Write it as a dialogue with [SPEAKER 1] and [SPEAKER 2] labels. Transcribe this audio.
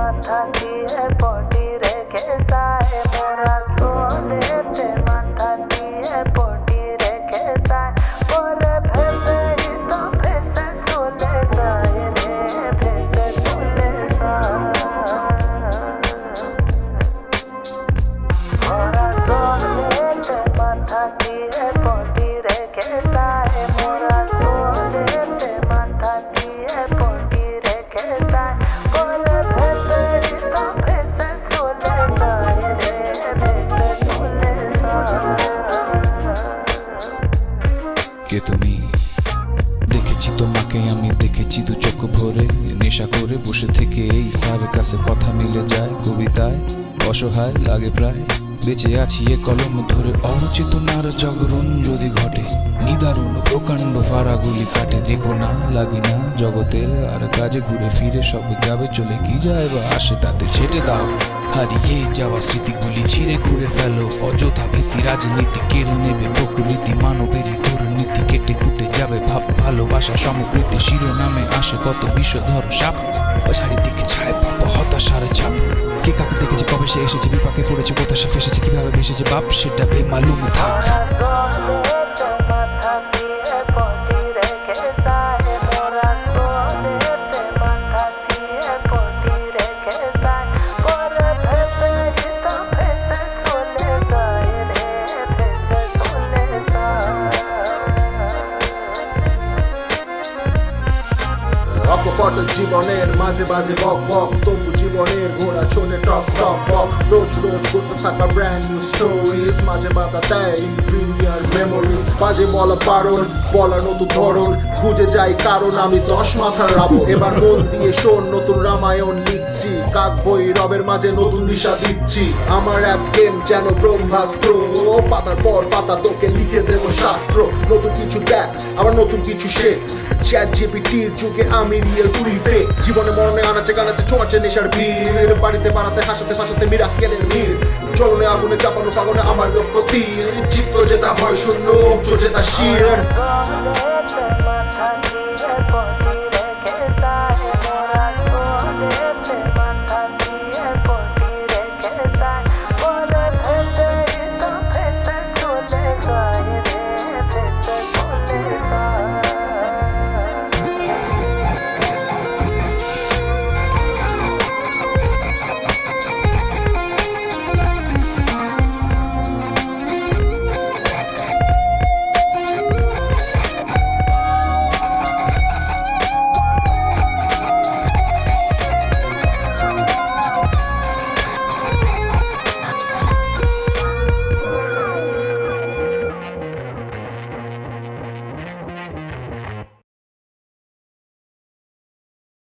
[SPEAKER 1] মাথা দিয়ে পটি রেখে যায়, মোরা সোলেতে মাথা দিয়ে পটি রেখে যায়, পরে ভেবেই তো ভেসে চলে যায় রে, ভেসে চলে যায়। মোরা সোলেতে মাথা দিয়ে পটি রেখে যায়, মোরা সোলেতে মাথা দিয়ে পটি রেখে যায়, পরে ভেবেই তো ভেসে চলে যায় রে, ভেসে চলে যায়।
[SPEAKER 2] কে তুমি? দেখেছি তোমাকে আমি, দেখেছি দু চোখ ভরে, নেশা করে বসে থেকে এই স্যার কাছে কথা মিলে যায় কবিতায়, অসহায় লাগে প্রায়, বেঁচে আছি এ কলম ধরে, অচেতনার জাগরণ যদি ঘটে, নিদারুণ প্রকাণ্ড ফারাগুলি কাটে, দেখো না লাগি না জগতের আর কাজে, ঘুরে ফিরে সব যাবে চলে, কি যায় বা আসে তাতে, ছেটে দাও হারিয়ে যাওয়া স্মৃতিগুলি, ছিঁড়ে ঘুরে ফেলো অযথা ভীতি, রাজনীতি কেড়ে নেবে প্রকৃতি, মানবেরই দুর্নীতি কেটে কুটে যাবে ভাব, ভালোবাসা সমপ্রীতি শিরোনামে আসে কত বিষধর সাপ, চারিদিক ছায় পাপ হতাশার ছাপ, কে কাকে দেখেছে কবে সে এসেছে, বিপাকে পড়েছে কোথায় সে ফেসেছে, কিভাবে ভেসেছে বাপ সেটা বেমালুম থাক।
[SPEAKER 1] মাথা দিয়ে পটি রেখে যায়, মোরা সোলেতে মাথা দিয়ে পটি রেখে যায়, পরে ভেবেই তো ভেসে চলে যায় রে, ভেসে চলে যায়।
[SPEAKER 3] অকপট জীবনের মাঝে মাঝে বক বক, তবু জীবনের ঘোড়া ছোটে টক টক টক, রোজ রোজ করতে থাকা ব্র্যান্ড নিউ স্টোরিজ, মাঝে বাধা দেয় ইনফিরিয়ার মেমোরিজ, বাজে বলা বারণ, বলা নতুন ধরন, খুঁজে যাই কারণ আমি 10 মাথার রাবণ, এবার মন দিয়ে শোন নতুন রামায়ণ লিখছি, কাক বই রবের মাঝে নতুন দিশা দিচ্ছি, আমার অ্যাপ গেম যেন ব্রহ্মাস্ত্র, পাতার পর পাতা তোকে লিখে দেব শাস্ত্র, নতুন কিছু দেখ আবার নতুন কিছু শেখ, চ্যাট জিপিটির যুগে আমি রিয়েল তুই ফেক, জীবনে মরণে আনাচে কানাচে ছোঁয়াচে নেশার ভিড়, বাড়িতে বানাতে হাসাতে ফাঁসাতে মিরাক্কেলের ভিড়, জ্বলনে আগুনে চাপানো ফাগুনে আমার লক্ষ্য স্থির, চিত্ত জেতা ভয় শূন্য উচ্চ জেতা শির।